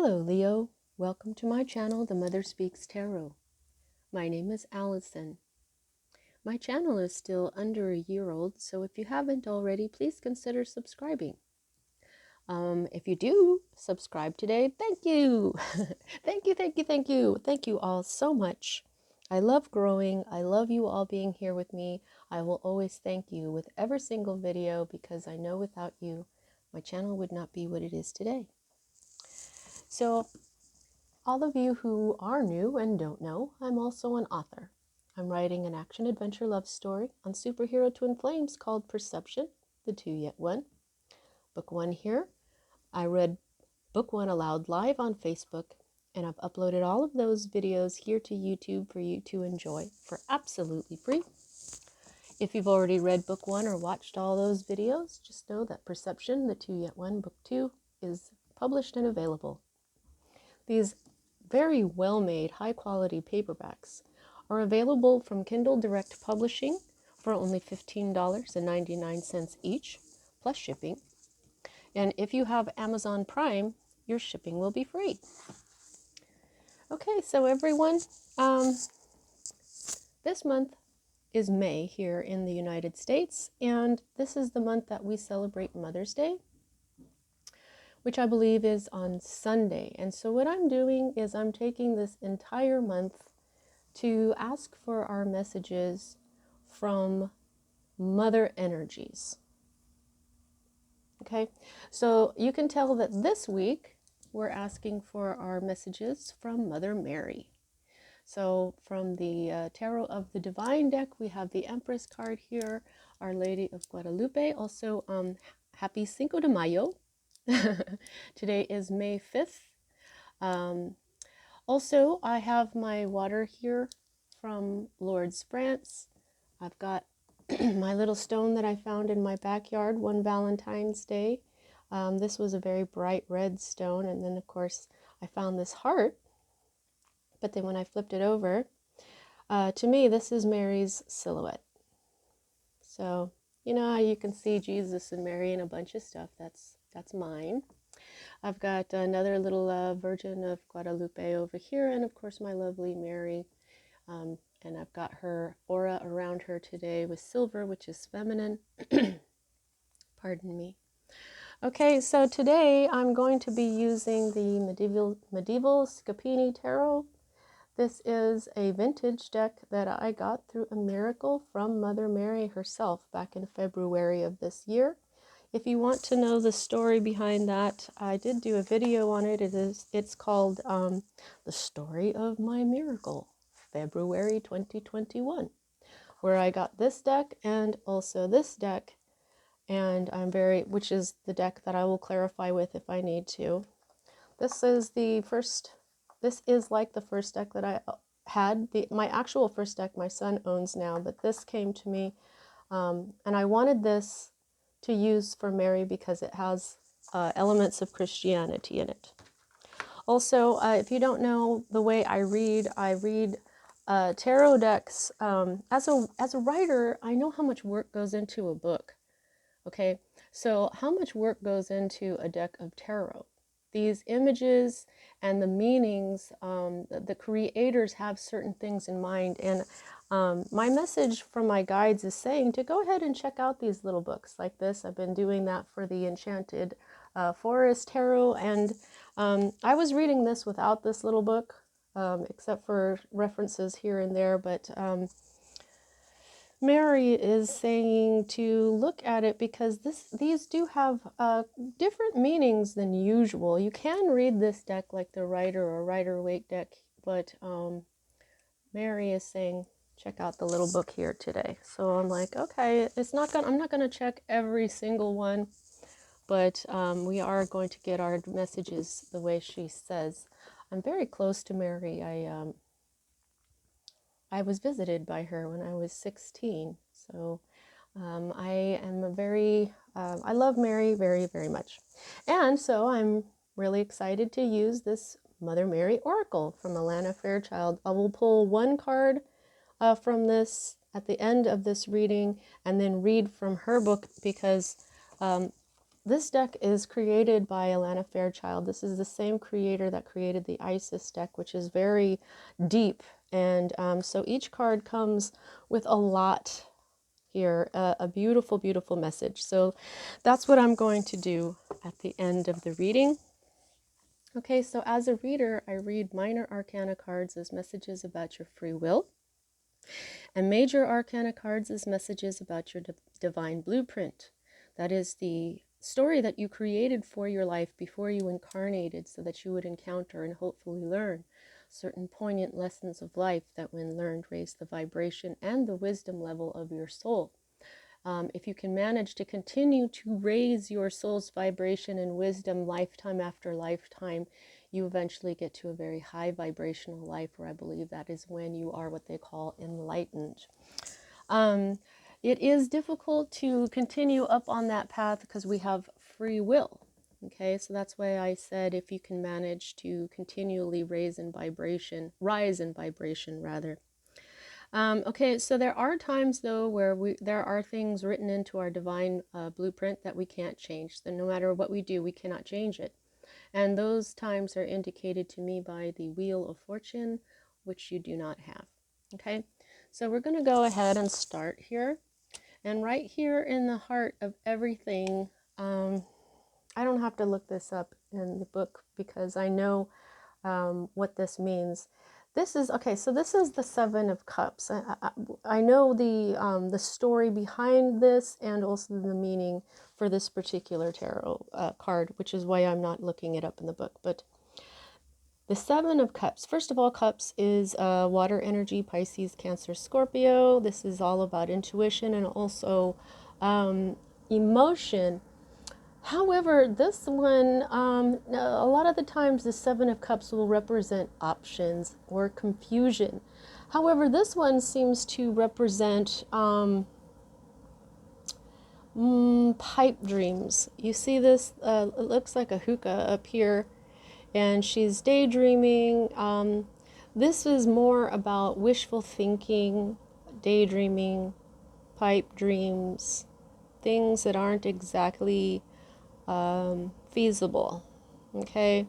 Hello Leo, welcome to my channel, The Mother Speaks Tarot. My name is Allison. My channel is still under a year old, so if you haven't already, please consider subscribing. If you do subscribe today, thank you. Thank you. Thank you all so much. I love growing. I love you all being here with me. I will always thank you with every single video because I know without you, my channel would not be what it is today. So, all of you who are new and don't know, I'm also an author. I'm writing an action-adventure love story on superhero twin flames called Perception, the Two Yet One. Book 1 here. I read book 1 aloud live on Facebook, and I've uploaded all of those videos here to YouTube for you to enjoy for absolutely free. If you've already read book 1 or watched all those videos, just know that Perception, the Two Yet One, book 2 is published and available. These very well-made, high-quality paperbacks are available from Kindle Direct Publishing for only $15.99 each, plus shipping. And if you have Amazon Prime, your shipping will be free. Okay, so everyone, this month is May here in the United States, and this is the month that we celebrate Mother's Day, which I believe is on Sunday. And so what I'm doing is I'm taking this entire month to ask for our messages from mother energies. Okay, so you can tell that this week we're asking for our messages from Mother Mary. So from the Tarot of the Divine deck, we have the Empress card here, Our Lady of Guadalupe. Also, happy Cinco de Mayo. Today is May 5th. Also, I have my water here from Lourdes, France. I've got my little stone that I found in my backyard one Valentine's Day. This was a very bright red stone, and then of course I found this heart, but then when I flipped it over, to me this is Mary's silhouette. So you know how you can see Jesus and Mary and a bunch of stuff, that's mine. I've got another little Virgin of Guadalupe over here, and of course my lovely Mary. And I've got her aura around her today with silver, which is feminine. Pardon me. Okay, so today I'm going to be using the medieval Scapini Tarot. This is a vintage deck that I got through a miracle from Mother Mary herself back in February of this year. If you want to know the story behind that, I did do a video on it. It's called The Story of My Miracle, February 2021, where I got this deck and also this deck, and which is the deck that I will clarify with if I need to. This is like the first deck that I had. My actual first deck my son owns now, but this came to me, and I wanted this to use for Mary because it has elements of Christianity in it. Also, if you don't know the way I read tarot decks. As a writer, I know how much work goes into a book. Okay, so how much work goes into a deck of tarot? These images and the meanings, the creators have certain things in mind, and my message from my guides is saying to go ahead and check out these little books like this. I've been doing that for the Enchanted Forest Tarot, and I was reading this without this little book, except for references here and there, but Mary is saying to look at it because these do have different meanings than usual. You can read this deck like the Rider or Rider-Waite deck, but Mary is saying check out the little book here today. So I'm like, okay, I'm not gonna check every single one, but we are going to get our messages the way she says. I'm very close to Mary. I was visited by her when I was 16, so I love Mary very, very much. And so I'm really excited to use this Mother Mary Oracle from Alana Fairchild. I will pull one card from this at the end of this reading and then read from her book because This deck is created by Alana Fairchild. This is the same creator that created the Isis deck, which is very deep. And so each card comes with a lot here, a beautiful, beautiful message. So that's what I'm going to do at the end of the reading. Okay, so as a reader, I read minor arcana cards as messages about your free will, and major arcana cards as messages about your divine blueprint. That is the story that you created for your life before you incarnated, so that you would encounter and hopefully learn certain poignant lessons of life that, when learned, raise the vibration and the wisdom level of your soul. If you can manage to continue to raise your soul's vibration and wisdom lifetime after lifetime, you eventually get to a very high vibrational life, where I believe that is when you are what they call enlightened. It is difficult to continue up on that path because we have free will. Okay, so that's why I said if you can manage to continually rise in vibration rather. Okay, so there are times though where there are things written into our divine blueprint that we can't change. So no matter what we do, we cannot change it. And those times are indicated to me by the Wheel of Fortune, which you do not have. Okay, so we're going to go ahead and start here. And right here in the heart of everything, I don't have to look this up in the book because I know what this means. This is okay. So this is the Seven of Cups. I know the story behind this and also the meaning for this particular tarot card, which is why I'm not looking it up in the book. But the Seven of Cups. First of all, Cups is water energy, Pisces, Cancer, Scorpio. This is all about intuition and also emotion. However, this one, a lot of the times the Seven of Cups will represent options or confusion. However, this one seems to represent pipe dreams. You see this, it looks like a hookah up here, and she's daydreaming. This is more about wishful thinking, daydreaming, pipe dreams, things that aren't exactly feasible. Okay,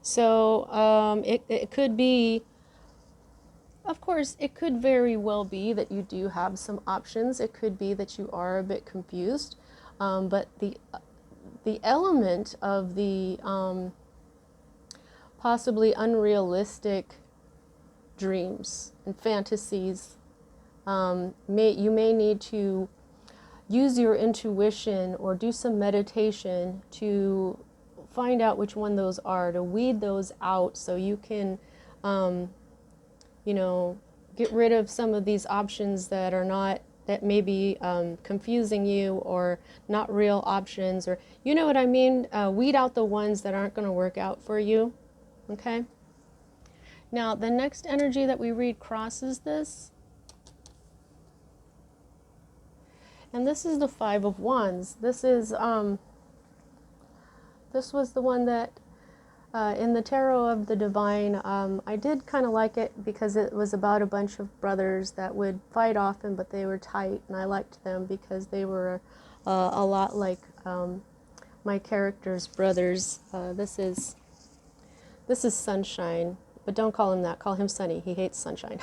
so it could be, of course, it could very well be that you do have some options. It could be that you are a bit confused, but the element of the possibly unrealistic dreams and fantasies, you may need to use your intuition or do some meditation to find out which one those are, to weed those out so you can, get rid of some of these options that are not, that may be confusing you or not real options, or you know what I mean? Weed out the ones that aren't going to work out for you. Okay? Now, the next energy that we read crosses this. And this is the Five of Wands. This is, this was the one that, in the Tarot of the Divine, I did kind of like it because it was about a bunch of brothers that would fight often, but they were tight, and I liked them because they were a lot like my character's brothers. This is Sunshine, but don't call him that. Call him Sunny. He hates sunshine.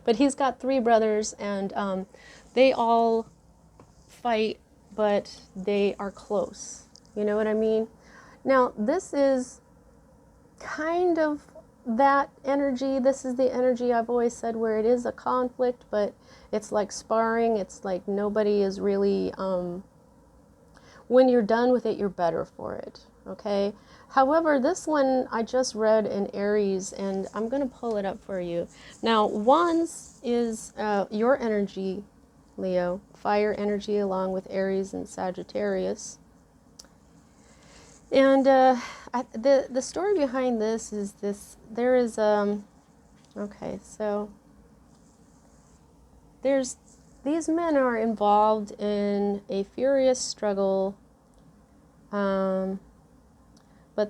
But he's got three brothers, and they all fight, but they are close. You know what I mean? Now, this is kind of that energy. This is the energy I've always said where it is a conflict, but it's like sparring. It's like nobody is really, when you're done with it, you're better for it. Okay? However, this one I just read in Aries, and I'm going to pull it up for you. Now, Wands is your energy, Leo, fire energy, along with Aries and Sagittarius. And the story behind this is this: there is okay, so these men are involved in a furious struggle, but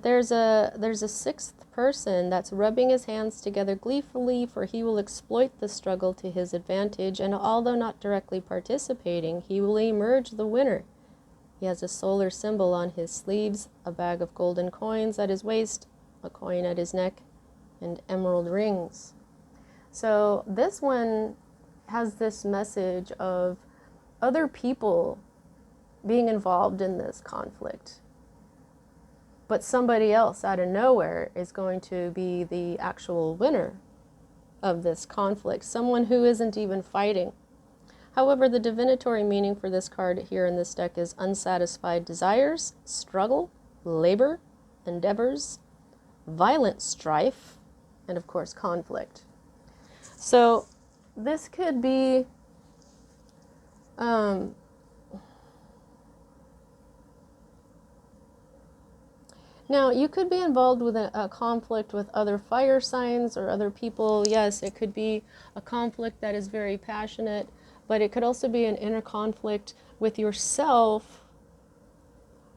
there's a sixth person that's rubbing his hands together gleefully, for he will exploit the struggle to his advantage, and although not directly participating, he will emerge the winner. He has a solar symbol on his sleeves, a bag of golden coins at his waist, a coin at his neck, and emerald rings. So this one has this message of other people being involved in this conflict. But somebody else out of nowhere is going to be the actual winner of this conflict, someone who isn't even fighting. However, the divinatory meaning for this card here in this deck is unsatisfied desires, struggle, labor, endeavors, violent strife, and of course conflict. So this could be now, you could be involved with a conflict with other fire signs or other people. Yes, it could be a conflict that is very passionate, but it could also be an inner conflict with yourself,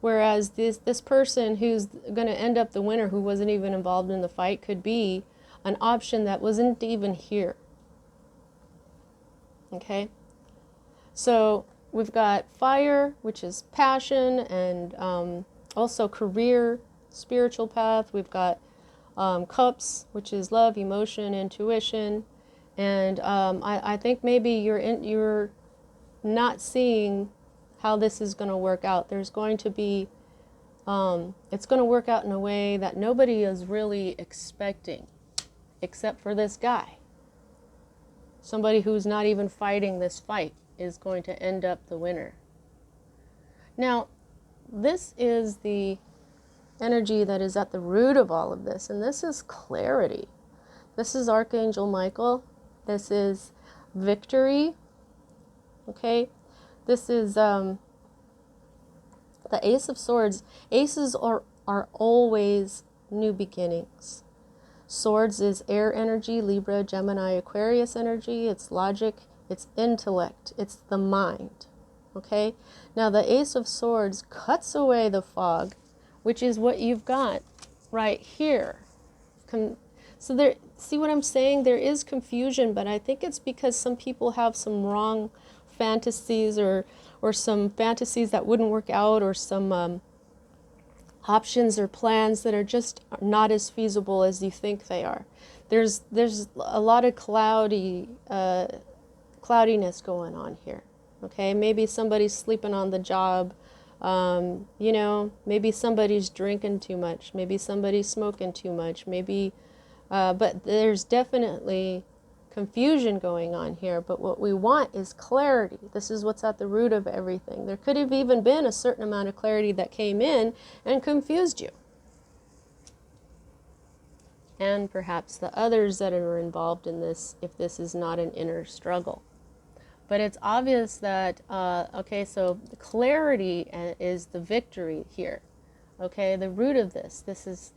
whereas this person who's going to end up the winner, who wasn't even involved in the fight, could be an option that wasn't even here. Okay? So we've got fire, which is passion, and also career, spiritual path. We've got cups, which is love, emotion, intuition, and I think maybe you're not seeing how this is going to work out. There's going to be it's going to work out in a way that nobody is really expecting, except for this guy. Somebody who's not even fighting this fight is going to end up the winner. Now, this is the energy that is at the root of all of this, and this is clarity. This is Archangel Michael. This is victory. Okay? This is the Ace of Swords. Aces are always new beginnings. Swords is air energy, Libra, Gemini, Aquarius energy. It's logic, it's intellect, it's the mind. Okay? Now the Ace of Swords cuts away the fog, which is what you've got right here. So there, see what I'm saying? There is confusion, but I think it's because some people have some wrong fantasies or some fantasies that wouldn't work out, or some options or plans that are just not as feasible as you think they are. There's a lot of cloudiness going on here. Okay, maybe somebody's sleeping on the job. You know, maybe somebody's drinking too much. Maybe somebody's smoking too much. Maybe, but there's definitely confusion going on here. But what we want is clarity. This is what's at the root of everything. There could have even been a certain amount of clarity that came in and confused you. And perhaps the others that are involved in this, if this is not an inner struggle. But it's obvious that, okay, so the clarity is the victory here. Okay, the root of this is,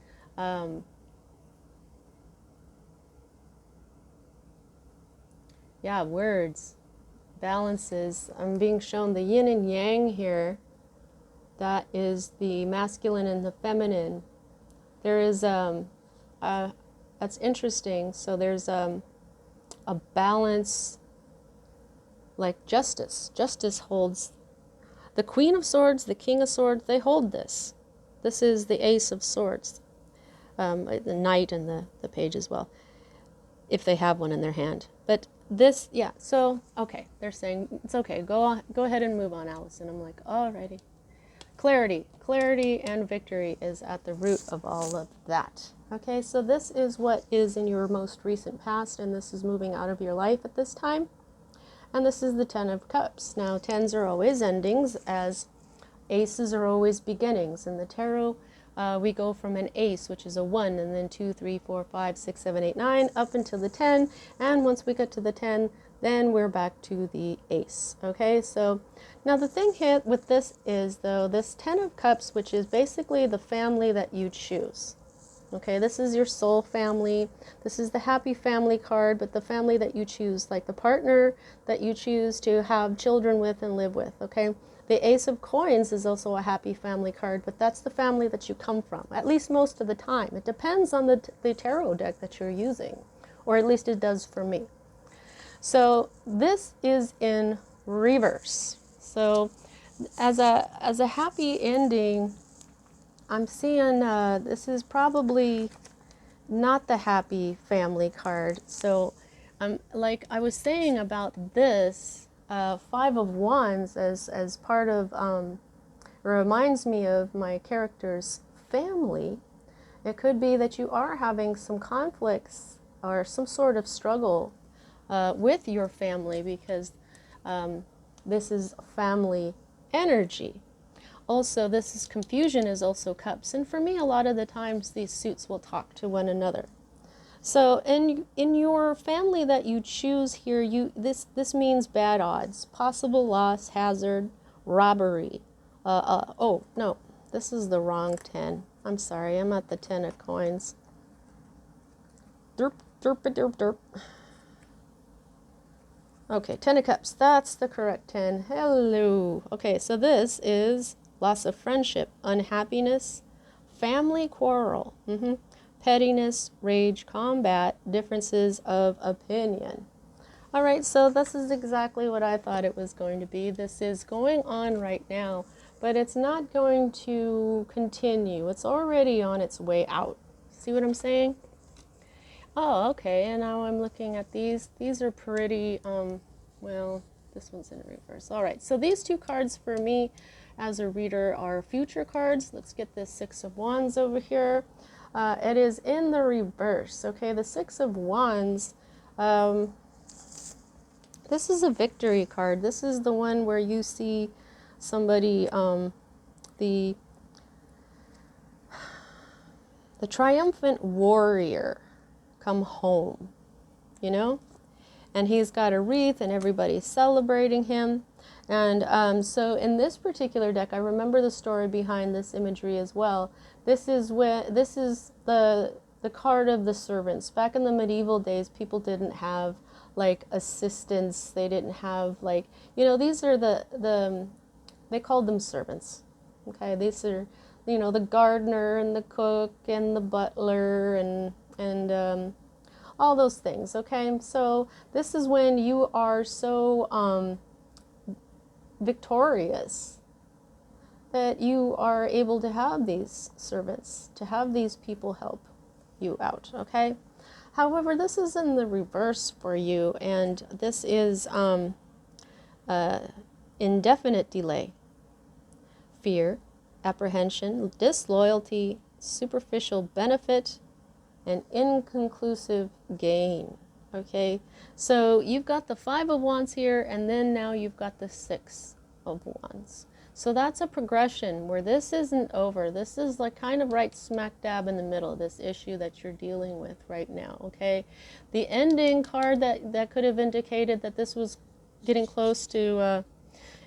yeah, words, balances. I'm being shown the yin and yang here. That is the masculine and the feminine. There is, that's interesting. So there's a balance. Like justice. Justice holds the Queen of Swords, the King of Swords, they hold this. This is the Ace of Swords. The Knight and the Page as well, if they have one in their hand. But this, yeah, so, okay, they're saying, it's okay, go ahead and move on, Allison. I'm like, alrighty. Clarity and victory is at the root of all of that. Okay, so this is what is in your most recent past, and this is moving out of your life at this time. And this is the Ten of Cups. Now, tens are always endings, as aces are always beginnings. In the tarot, we go from an ace, which is a 1, and then 2, 3, 4, 5, 6, 7, 8, 9, up until the 10. And once we get to the 10, then we're back to the ace. Okay, so now the thing here with this is, though, this Ten of Cups, which is basically the family that you choose. Okay, this is your soul family. This is the happy family card, but the family that you choose, like the partner that you choose to have children with and live with, okay? The Ace of Coins is also a happy family card, but that's the family that you come from, at least most of the time. It depends on the tarot deck that you're using, or at least it does for me. So this is in reverse. So as a happy ending, I'm seeing this is probably not the happy family card. So, like I was saying about this, Five of Wands as part of reminds me of my character's family. It could be that you are having some conflicts or some sort of struggle with your family because this is family energy. Also, this is confusion is also cups. And for me, a lot of the times these suits will talk to one another. So in your family that you choose here, this means bad odds, possible loss, hazard, robbery. Oh, no, this is the wrong 10. I'm sorry, I'm at the 10 of coins. Derp, derp, derp, derp. Okay, 10 of cups, that's the correct 10. Hello. Okay, so this is loss of friendship, unhappiness, family quarrel, pettiness, rage, combat, differences of opinion. All right, so this is exactly what I thought it was going to be. This is going on right now, but it's not going to continue. It's already on its way out. See what I'm saying? Oh, okay, and now I'm looking at these. These are pretty, well, this one's in reverse. All right, so these two cards for me as a reader are future cards. Let's get this Six of Wands over here. It is in the reverse, okay? The Six of Wands, this is a victory card. This is the one where you see somebody, the triumphant warrior come home, you know? And he's got a wreath and everybody's celebrating him. And so in this particular deck, I remember the story behind this imagery as well. This is the card of the servants. Back in the medieval days, people didn't have like assistants. They didn't have like, you know, these are they called them servants. Okay, these are, you know, the gardener and the cook and the butler and all those things. Okay, so this is when you are so victorious that you are able to have these servants, to have these people help you out. Okay, however, this is in the reverse for you, and this is indefinite delay, fear, apprehension, disloyalty, superficial benefit, and inconclusive gain. Okay, so you've got the Five of Wands here, and then now you've got the Six of Wands. So that's a progression where this isn't over. This is like kind of right smack dab in the middle of this issue that you're dealing with right now. Okay, the ending card that could have indicated that this was getting close to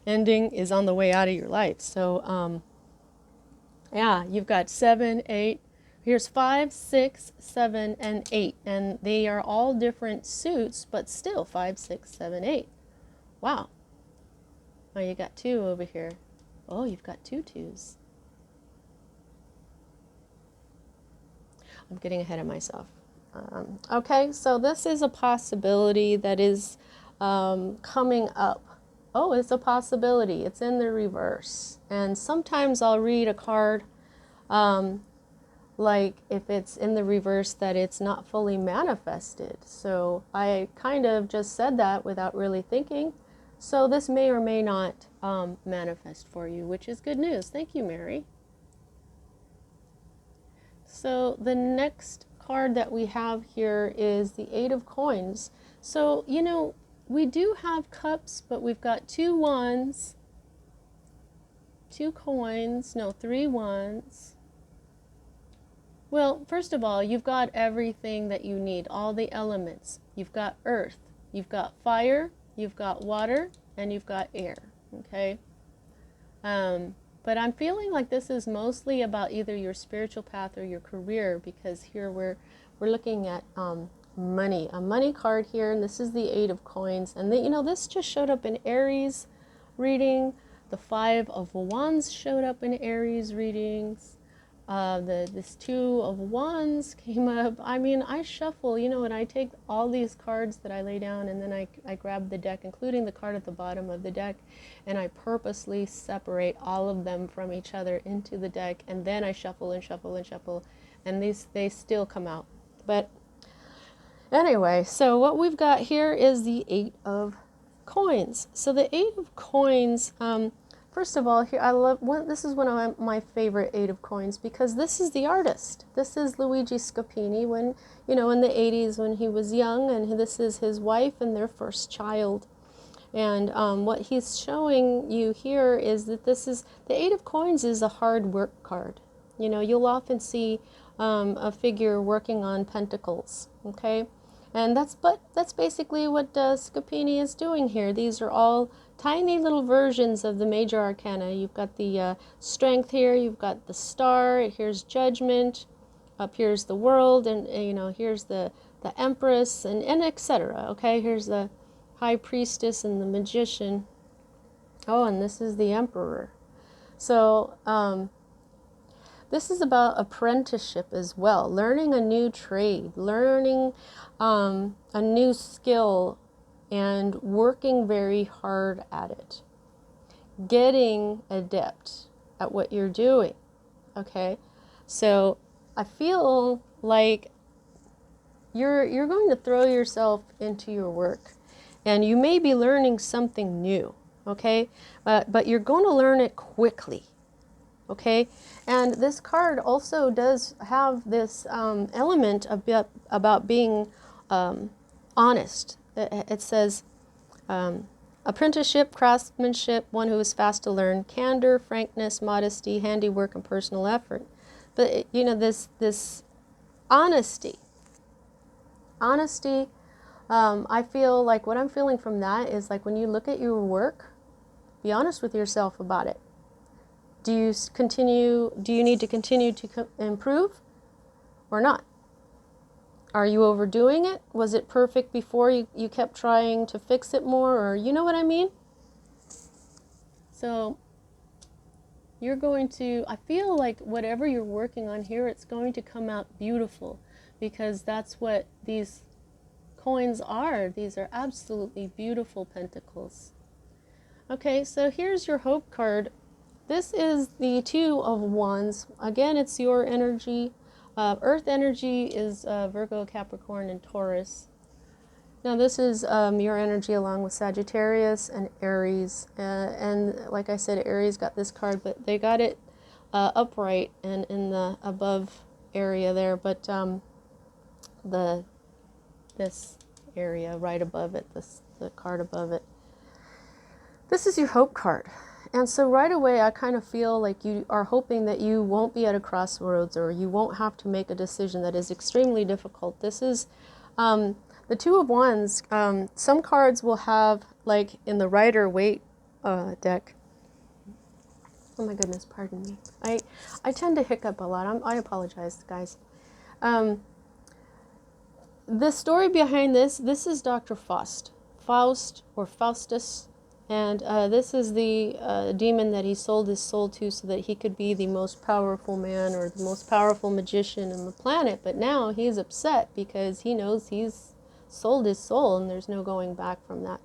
ending is on the way out of your life. So yeah, you've got 7, 8. Here's 5, 6, 7, and 8. And they are all different suits, but still 5, 6, 7, 8. Wow. Oh, you got 2 over here. Oh, you've got 2 2s. I'm getting ahead of myself. Okay, so this is a possibility that is coming up. Oh, it's a possibility. It's in the reverse. And sometimes I'll read a card like if it's in the reverse that it's not fully manifested. So I kind of just said that without really thinking. So this may or may not manifest for you, which is good news. Thank you, Mary. So the next card that we have here is the Eight of Coins. So, you know, we do have cups, but we've got 2 wands, 2 coins, no, 3 wands. Well, first of all, you've got everything that you need, all the elements. You've got earth, you've got fire, you've got water, and you've got air, okay? But I'm feeling like this is mostly about either your spiritual path or your career, because here we're looking at money, a money card here, and this is the Eight of Coins. And you know, this just showed up in Aries reading. The Five of Wands showed up in Aries readings. this Two of Wands came up. I mean, I shuffle, you know, and I take all these cards that I lay down, and then I grab the deck, including the card at the bottom of the deck, and I purposely separate all of them from each other into the deck, and then I shuffle and shuffle and shuffle, and they still come out. But anyway, so what we've got here is the Eight of Coins. So the Eight of Coins, first of all, here I love this is one of my favorite Eight of Coins, because this is the artist. This is Luigi Scapini when, you know, in the 80s when he was young, and this is his wife and their first child. And what he's showing you here is that this is the Eight of Coins is a hard work card. You know, you'll often see a figure working on pentacles. Okay. And that's basically what Scapini is doing here. These are all tiny little versions of the major arcana. You've got the strength here, you've got the star, here's judgment, up here's the world, and you know, here's the empress, and etc. Okay, here's the high priestess and the magician. Oh, and this is the emperor. So this is about apprenticeship as well, learning a new trade, learning a new skill, and working very hard at it, getting adept at what you're doing. Okay, so I feel like you're going to throw yourself into your work, and you may be learning something new. Okay, but you're going to learn it quickly. Okay, and this card also does have this element about being honest. It says apprenticeship, craftsmanship, one who is fast to learn, candor, frankness, modesty, handiwork, and personal effort. But you know, this honesty. I feel like what I'm feeling from that is like when you look at your work, be honest with yourself about it. Do you need to continue to improve or not? Are you overdoing it? Was it perfect before you kept trying to fix it more, or you know what I mean? So you're going to, I feel like whatever you're working on here, it's going to come out beautiful, because that's what these coins are. These are absolutely beautiful pentacles. Okay, so here's your hope card. This is the Two of Wands. Again, it's your energy. Earth energy is Virgo, Capricorn, and Taurus. Now this is your energy along with Sagittarius and Aries. And like I said, Aries got this card, but they got it upright and in the above area there. But this area right above it, the card above it. This is your hope card. And so right away, I kind of feel like you are hoping that you won't be at a crossroads, or you won't have to make a decision that is extremely difficult. This is the Two of Wands. Some cards will have, like in the Rider-Waite deck. Oh my goodness, pardon me. I tend to hiccup a lot. I apologize, guys. The story behind this is Dr. Faust or Faustus. And this is the demon that he sold his soul to so that he could be the most powerful man or the most powerful magician on the planet. But now he's upset because he knows he's sold his soul and there's no going back from that.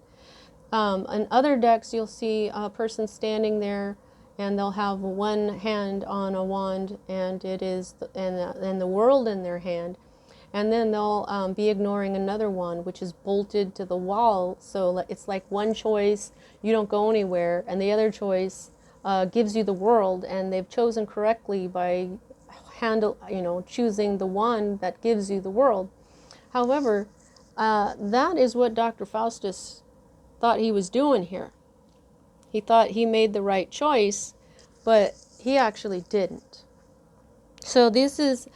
In other decks, you'll see a person standing there, and they'll have one hand on a wand, and it is and the world in their hand. And then they'll be ignoring another one, which is bolted to the wall. So it's like one choice, you don't go anywhere, and the other choice gives you the world. And they've chosen correctly by choosing the one that gives you the world. However, that is what Dr. Faustus thought he was doing here. He thought he made the right choice, but he actually didn't. So this is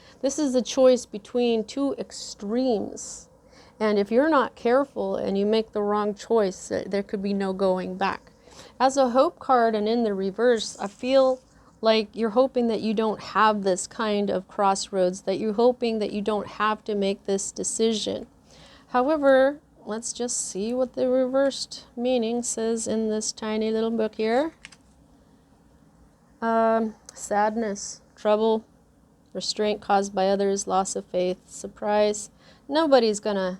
a choice between two extremes. And if you're not careful and you make the wrong choice, there could be no going back. As a hope card and in the reverse, I feel like you're hoping that you don't have this kind of crossroads, that you're hoping that you don't have to make this decision. However, let's just see what the reversed meaning says in this tiny little book here. Sadness, trouble, Restraint caused by others, loss of faith, surprise. Nobody's gonna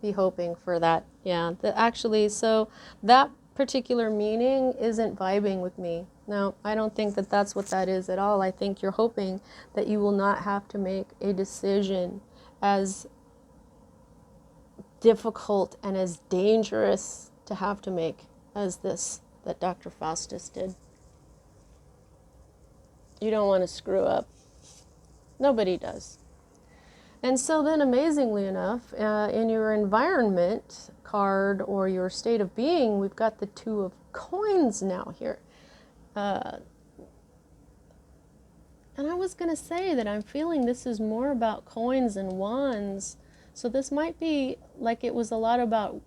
be hoping for that. Yeah, actually, so that particular meaning isn't vibing with me. No, I don't think that that's what that is at all. I think you're hoping that you will not have to make a decision as difficult and as dangerous to have to make as this that Dr. Faustus did. You don't want to screw up. Nobody does. And so then, amazingly enough, in your environment card or your state of being, we've got the Two of Coins now here. And I was going to say that I'm feeling this is more about coins and wands. So this might be like it was a lot about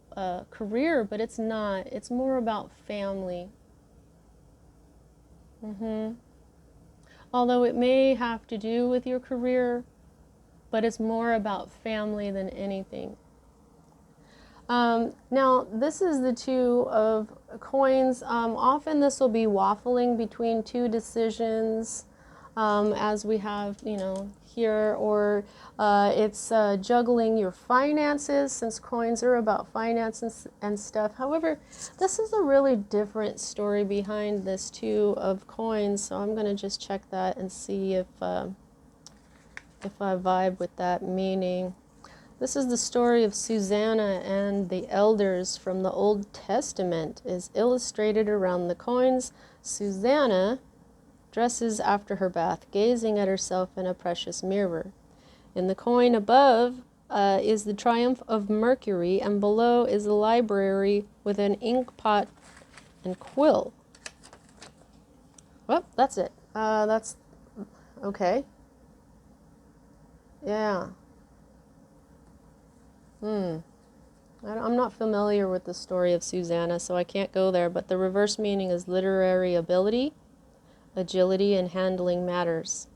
career, but it's not. It's more about family. Although it may have to do with your career, but it's more about family than anything. Now, this is the Two of Coins. Often this will be waffling between two decisions, as we have, here, or it's juggling your finances, since coins are about finances and stuff. However, this is a really different story behind this Two of Coins, so I'm going to just check that and see if I vibe with that meaning. This is the story of Susanna and the elders from the Old Testament, is illustrated around the coins. Susanna dresses after her bath, gazing at herself in a precious mirror. In the coin above is the triumph of Mercury, and below is a library with an ink pot and quill. Well, that's it. That's okay. Yeah. I'm not familiar with the story of Susanna, so I can't go there, but the reverse meaning is literary ability, agility in handling matters,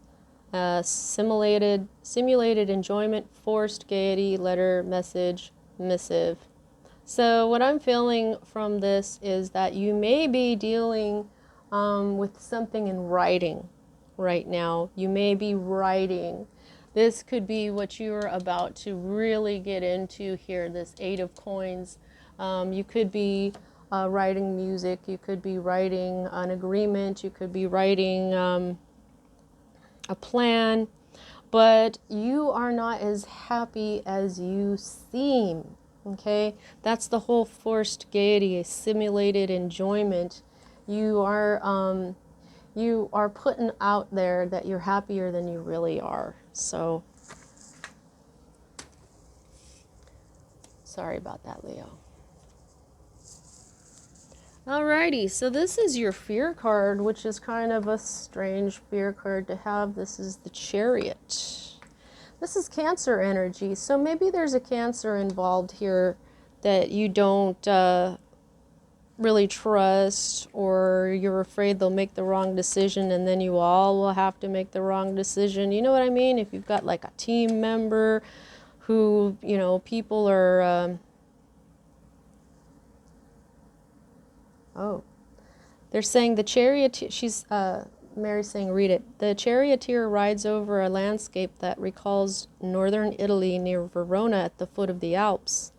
simulated enjoyment, forced gaiety, letter, message, missive. So what I'm feeling from this is that you may be dealing with something in writing right now. You may be writing. This could be what you're about to really get into here, this Eight of Coins. You could be writing music, you could be writing an agreement, you could be writing a plan, but you are not as happy as you seem, okay? That's the whole forced gaiety, a simulated enjoyment. You are putting out there that you're happier than you really are. So, sorry about that, Leo. Alrighty, so this is your fear card, which is kind of a strange fear card to have. This is the Chariot. This is Cancer energy, so maybe there's a Cancer involved here that you don't really trust, or you're afraid they'll make the wrong decision and then you all will have to make the wrong decision. You know what I mean? If you've got like a team member who, people are they're saying the charioteer, Mary's saying, read it. The charioteer rides over a landscape that recalls northern Italy near Verona at the foot of the Alps.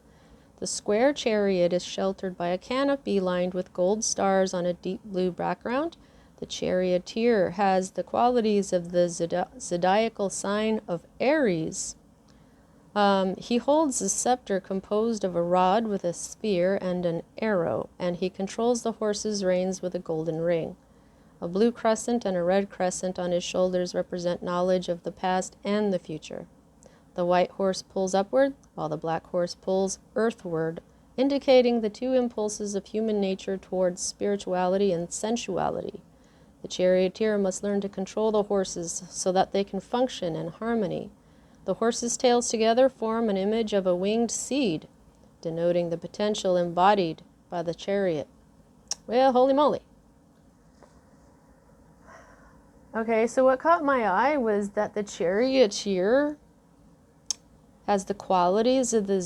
The square chariot is sheltered by a canopy lined with gold stars on a deep blue background. The charioteer has the qualities of the zodiacal sign of Aries. He holds a scepter composed of a rod with a spear and an arrow, and he controls the horse's reins with a golden ring. A blue crescent and a red crescent on his shoulders represent knowledge of the past and the future. The white horse pulls upward, while the black horse pulls earthward, indicating the two impulses of human nature towards spirituality and sensuality. The charioteer must learn to control the horses so that they can function in harmony. The horses' tails together form an image of a winged seed, denoting the potential embodied by the chariot. Well, holy moly. Okay, so what caught my eye was that the charioteer has the qualities of the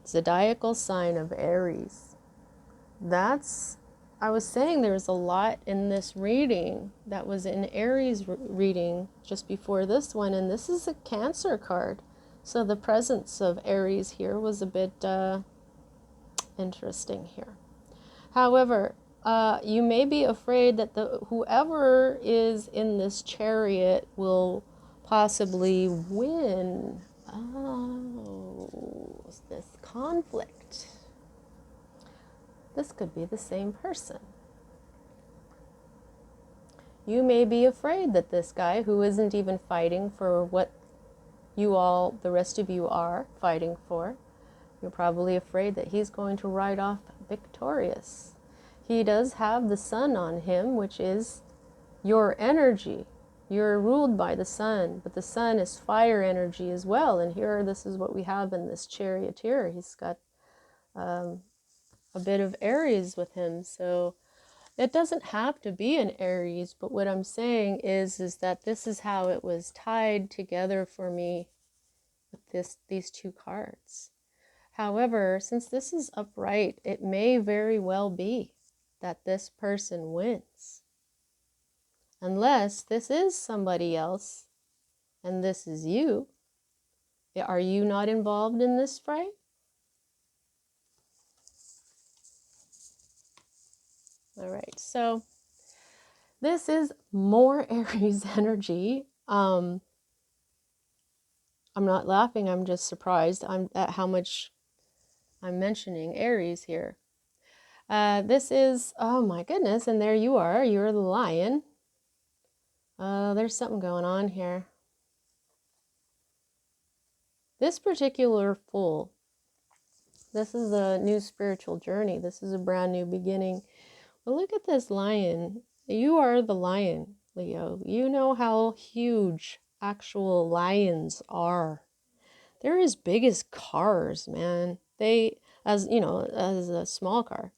zodiacal sign of Aries. That's I was saying there's a lot in this reading that was in Aries reading just before this one, and this is a Cancer card. So the presence of Aries here was a bit interesting here. However, you may be afraid that whoever is in this chariot will possibly win. Oh, this conflict. This could be the same person. You may be afraid that this guy, who isn't even fighting for what you all, the rest of you, are fighting for, you're probably afraid that he's going to ride off victorious. He does have the sun on him, which is your energy. You're ruled by the sun, but the sun is fire energy as well. And here, this is what we have in this charioteer. He's got a bit of Aries with him. So it doesn't have to be an Aries, but what I'm saying is that this is how it was tied together for me with these two cards. However, since this is upright, it may very well be that this person wins. Unless this is somebody else and this is you. Are you not involved in this fray? All right, so this is more Aries energy. I'm not laughing, I'm just surprised at how much I'm mentioning Aries here. This is, oh my goodness, and there you are, you're the lion. There's something going on here. This particular fool, this is a new spiritual journey. This is a brand new beginning. But look at this lion. You are the lion, Leo. You know how huge actual lions are. They're as big as cars, man. As a small car.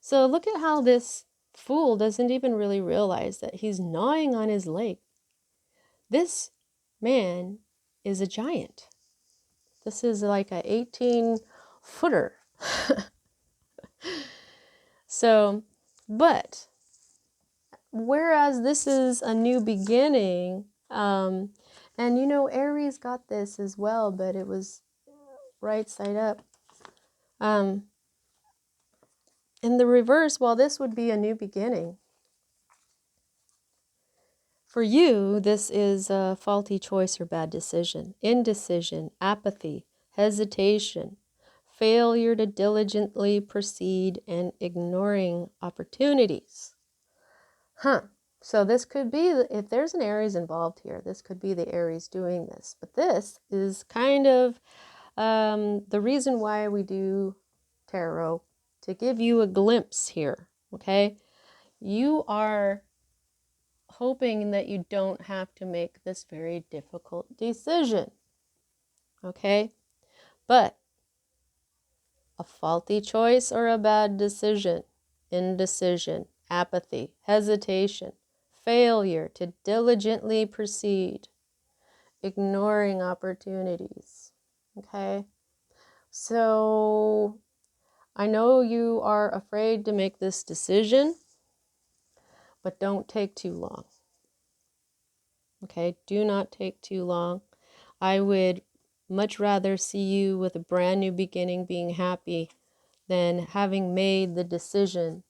So look at how this fool doesn't even really realize that he's gnawing on his leg. This man is a giant. This is like a 18-footer. So, but whereas this is a new beginning, and Aries got this as well, but it was right side up. In the reverse, while this would be a new beginning, for you, this is a faulty choice or bad decision, indecision, apathy, hesitation, failure to diligently proceed, and ignoring opportunities. So this could be, if there's an Aries involved here, this could be the Aries doing this. But this is kind of the reason why we do tarot, to give you a glimpse here, okay? You are hoping that you don't have to make this very difficult decision, okay? But a faulty choice or a bad decision, indecision, apathy, hesitation, failure to diligently proceed, ignoring opportunities, okay? So I know you are afraid to make this decision, but don't take too long. Okay, do not take too long. I would much rather see you with a brand new beginning, being happy, than having made the decision,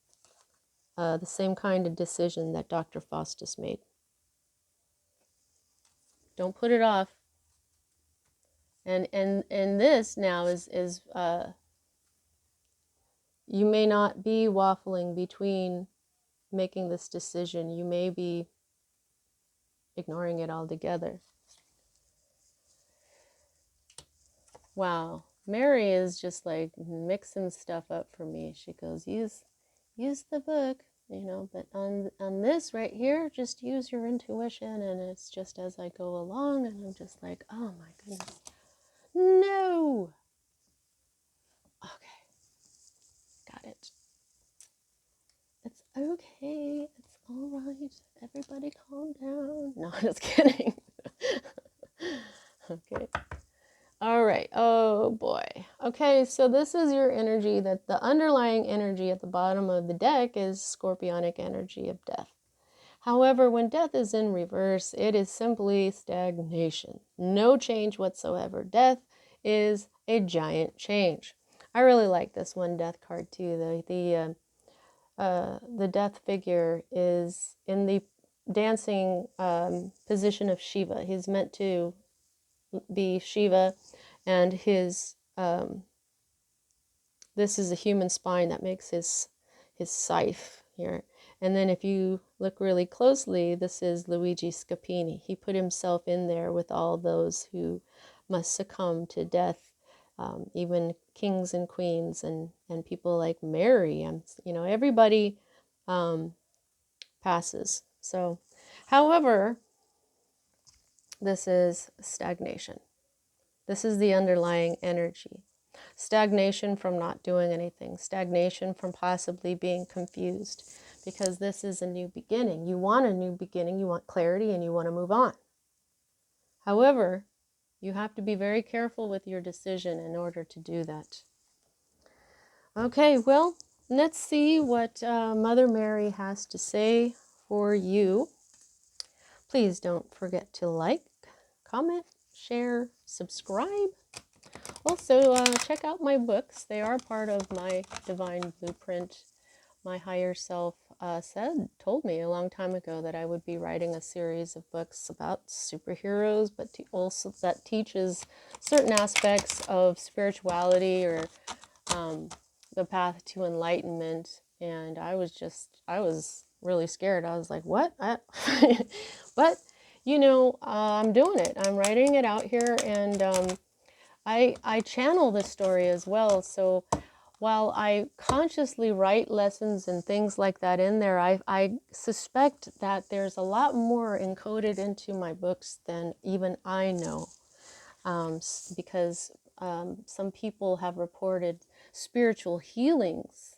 the same kind of decision that Dr. Faustus made. Don't put it off. And this now is you may not be waffling between making this decision. You may be ignoring it altogether. Wow, Mary is just like mixing stuff up for me. She goes, use the book, but on this right here, just use your intuition, and it's just as I go along, and I'm just like, oh my goodness, no. Okay, got it. It's okay. It's all right. Everybody calm down. No, I'm just kidding. Okay. All right. Oh boy. Okay, so this is your energy, that the underlying energy at the bottom of the deck is scorpionic energy of death. However, when death is in reverse, it is simply stagnation. No change whatsoever. Death is a giant change. I really like this one death card too. The death figure is in the dancing position of Shiva. He's meant to be Shiva, and this is a human spine that makes his scythe here. And then if you look really closely, this is Luigi Scapini. He put himself in there with all those who must succumb to death, even kings and queens and people like Mary. Everybody passes. So, however, this is stagnation. This is the underlying energy. Stagnation from not doing anything. Stagnation from possibly being confused. Because this is a new beginning. You want a new beginning. You want clarity and you want to move on. However, you have to be very careful with your decision in order to do that. Okay, well, let's see what Mother Mary has to say for you. Please don't forget to like, comment, share, subscribe. Also, check out my books. They are part of my divine blueprint. My higher self told me a long time ago that I would be writing a series of books about superheroes, but also that teaches certain aspects of spirituality or the path to enlightenment. And I was really scared. I was like, what? But, I'm doing it. I'm writing it out here, and I channel the story as well. So while I consciously write lessons and things like that in there, I suspect that there's a lot more encoded into my books than even I know, because some people have reported spiritual healings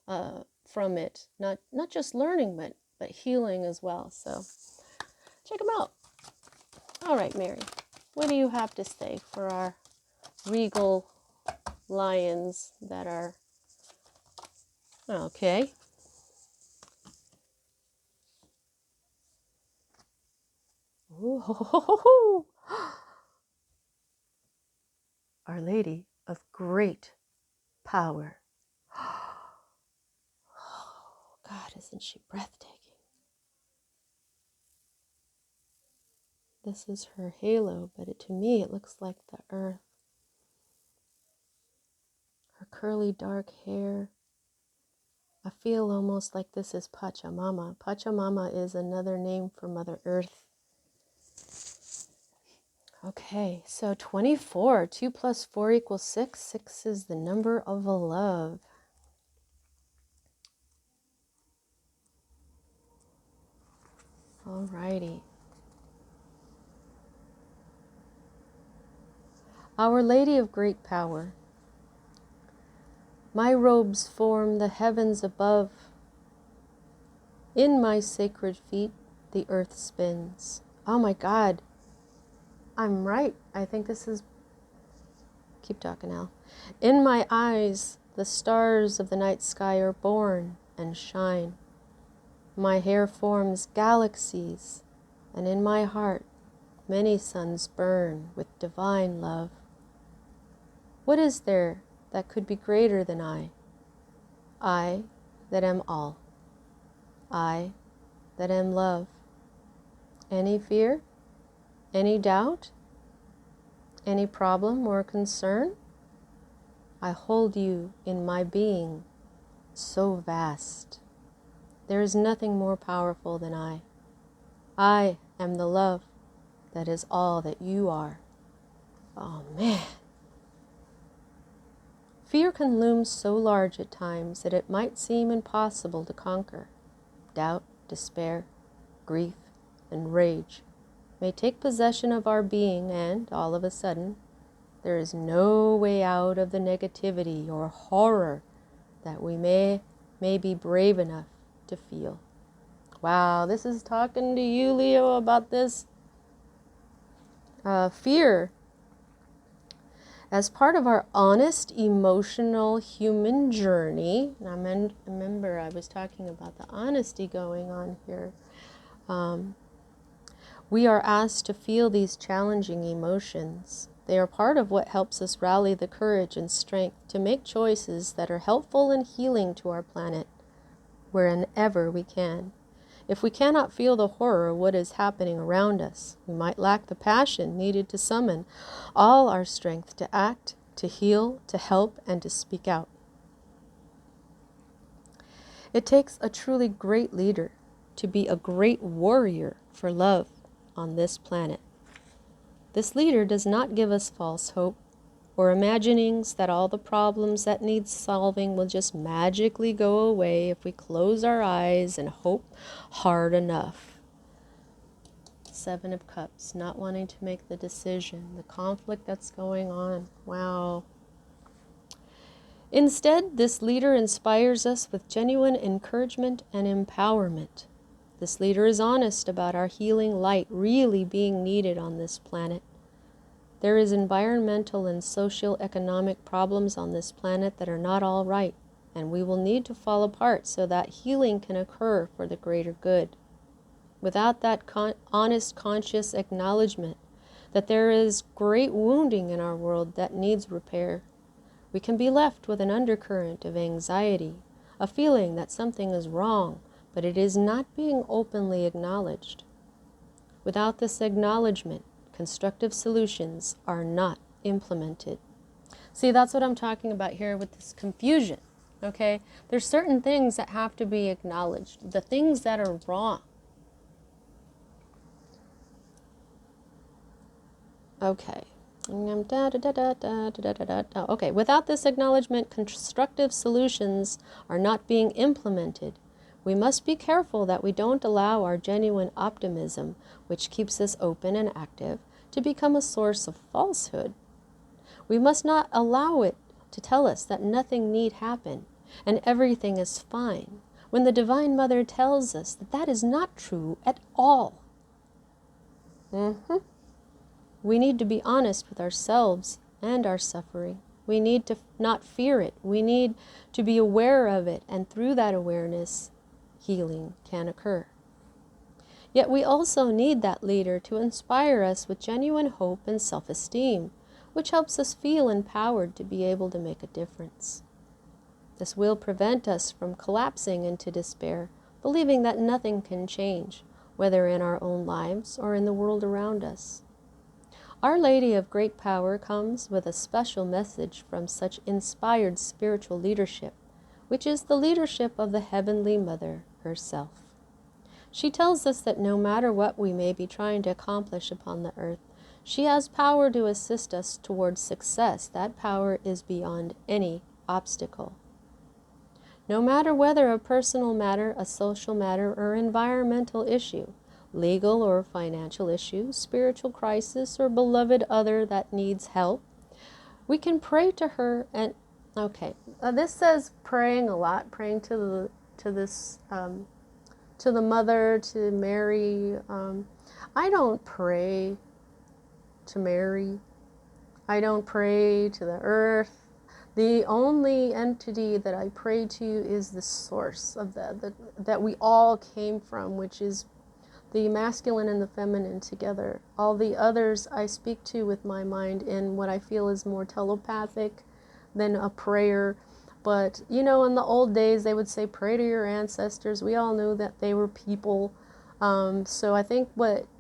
from it, not just learning, but healing as well. So check them out. All right, Mary, what do you have to say for our regal lions that are okay? Ooh, Our Lady of great power. God, isn't she breathtaking? This is her halo, but to me it looks like the earth. Her curly dark hair. I feel almost like this is Pachamama. Pachamama is another name for Mother Earth. Okay, so 24. 2 plus 4 equals 6. 6 is the number of love. Alrighty. Our Lady of great power. My robes form the heavens above. In my sacred feet, the earth spins. Oh my God. I'm right. I think this is... Keep talking, Al. In my eyes, the stars of the night sky are born and shine. My hair forms galaxies, and in my heart, many suns burn with divine love. What is there that could be greater than I? I that am all. I that am love. Any fear? Any doubt? Any problem or concern? I hold you in my being, so vast. There is nothing more powerful than I. I am the love that is all that you are. Oh man. Fear can loom so large at times that it might seem impossible to conquer. Doubt, despair, grief, and rage may take possession of our being, and all of a sudden, there is no way out of the negativity or horror that we may be brave enough to feel. Wow, this is talking to you, Leo, about this fear. As part of our honest, emotional human journey, and remember I was talking about the honesty going on here, we are asked to feel these challenging emotions. They are part of what helps us rally the courage and strength to make choices that are helpful and healing to our planet wherever we can. If we cannot feel the horror of what is happening around us, we might lack the passion needed to summon all our strength to act, to heal, to help, and to speak out. It takes a truly great leader to be a great warrior for love on this planet. This leader does not give us false hope or imaginings that all the problems that need solving will just magically go away if we close our eyes and hope hard enough. Seven of Cups, not wanting to make the decision, the conflict that's going on. Wow. Instead, this leader inspires us with genuine encouragement and empowerment. This leader is honest about our healing light really being needed on this planet. There is environmental and socio-economic problems on this planet that are not all right, and we will need to fall apart so that healing can occur for the greater good. Without that honest, conscious acknowledgement that there is great wounding in our world that needs repair, we can be left with an undercurrent of anxiety, a feeling that something is wrong, but it is not being openly acknowledged. Without this acknowledgement, constructive solutions are not implemented. See, that's what I'm talking about here with this confusion, okay? There's certain things that have to be acknowledged, the things that are wrong. Okay. Okay, without this acknowledgement, constructive solutions are not being implemented. We must be careful that we don't allow our genuine optimism, which keeps us open and active, to become a source of falsehood. We must not allow it to tell us that nothing need happen and everything is fine, when the Divine Mother tells us that that is not true at all. We need to be honest with ourselves and our suffering. We need to not fear it. We need to be aware of it, and through that awareness, healing can occur. Yet we also need that leader to inspire us with genuine hope and self-esteem, which helps us feel empowered to be able to make a difference. This will prevent us from collapsing into despair, believing that nothing can change, whether in our own lives or in the world around us. Our Lady of Great Power comes with a special message from such inspired spiritual leadership, which is the leadership of the Heavenly Mother herself. She tells us that no matter what we may be trying to accomplish upon the earth, she has power to assist us towards success. That power is beyond any obstacle. No matter whether a personal matter, a social matter, or environmental issue, legal or financial issue, spiritual crisis, or beloved other that needs help, we can pray to her. And okay, this says praying a lot, praying to the Mother, to Mary. I don't pray to Mary. I don't pray to the earth. The only entity that I pray to is the source of that we all came from, which is the masculine and the feminine together. All the others I speak to with my mind in what I feel is more telepathic than a prayer. But, you know, in the old days, they would say, pray to your ancestors. We all knew that they were people. So I think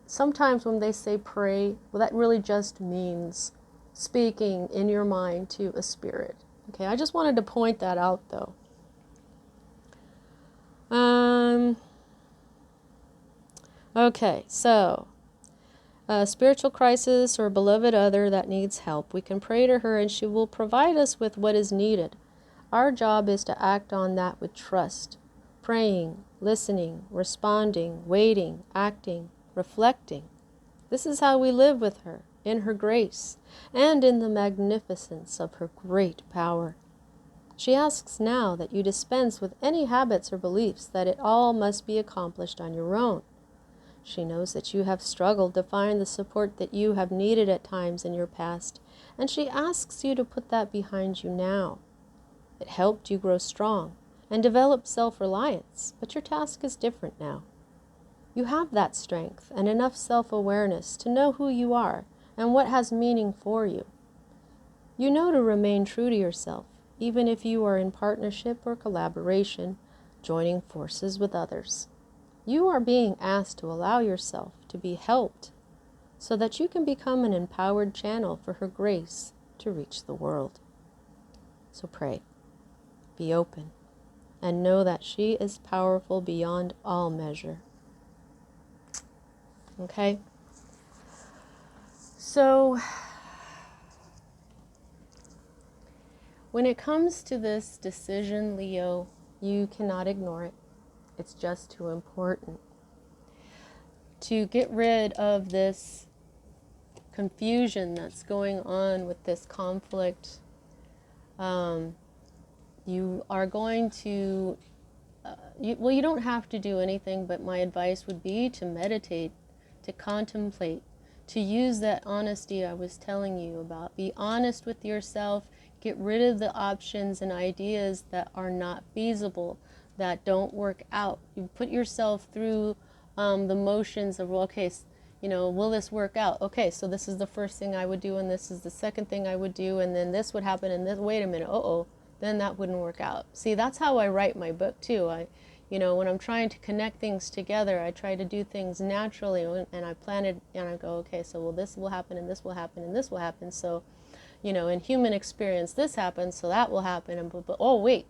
sometimes when they say pray, well, that really just means speaking in your mind to a spirit. Okay, I just wanted to point that out, though. Okay, so spiritual crisis or beloved other that needs help, we can pray to her and she will provide us with what is needed. Our job is to act on that with trust, praying, listening, responding, waiting, acting, reflecting. This is how we live with her, in her grace, and in the magnificence of her great power. She asks now that you dispense with any habits or beliefs that it all must be accomplished on your own. She knows that you have struggled to find the support that you have needed at times in your past, and she asks you to put that behind you now. It helped you grow strong and develop self-reliance, but your task is different now. You have that strength and enough self-awareness to know who you are and what has meaning for you. You know to remain true to yourself, even if you are in partnership or collaboration, joining forces with others. You are being asked to allow yourself to be helped so that you can become an empowered channel for her grace to reach the world. So pray, be open, and know that she is powerful beyond all measure. Okay? So, when it comes to this decision, Leo, you cannot ignore it. It's just too important. To get rid of this confusion that's going on with this conflict, you are going to, you don't have to do anything, but my advice would be to meditate, to contemplate, to use that honesty I was telling you about. Be honest with yourself. Get rid of the options and ideas that are not feasible, that don't work out. You put yourself through the motions of, well, okay, will this work out? Okay, so this is the first thing I would do, and this is the second thing I would do, and then this would happen, and this, wait a minute, then that wouldn't work out. See, that's how I write my book too. When I'm trying to connect things together, I try to do things naturally, and I plan it, and I go, okay, so well, this will happen, and this will happen, and this will happen. So, in human experience, this happens, so that will happen. And but oh wait,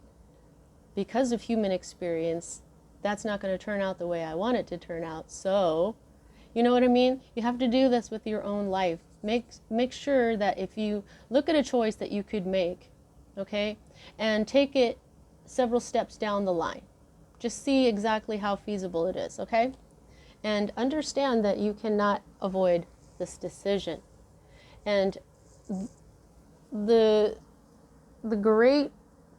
because of human experience, that's not going to turn out the way I want it to turn out. So, you know what I mean? You have to do this with your own life. Make sure that if you look at a choice that you could make, okay, and take it several steps down the line. Just see exactly how feasible it is, okay? And understand that you cannot avoid this decision. And the great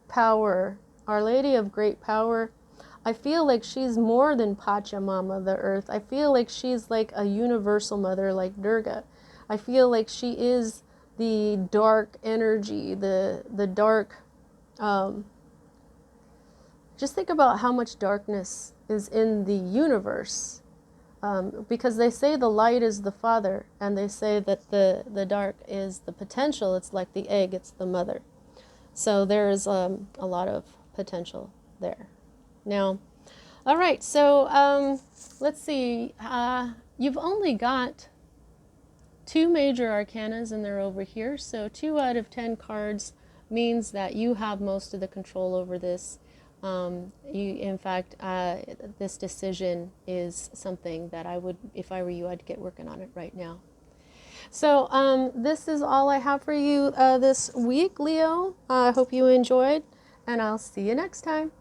power, Our Lady of Great Power, I feel like she's more than Pachamama, the earth. I feel like she's like a universal mother like Durga. I feel like she is the dark energy, the dark, just think about how much darkness is in the universe. Because they say the light is the father, and they say that the dark is the potential. It's like the egg, it's the mother. So there's a lot of potential there. Now, all right, so let's see. You've only got 2 major arcanas, and they're over here. So 2 out of 10 cards means that you have most of the control over this. In fact, this decision is something that I would, if I were you, I'd get working on it right now. So this is all I have for you this week, Leo. I hope you enjoyed, and I'll see you next time.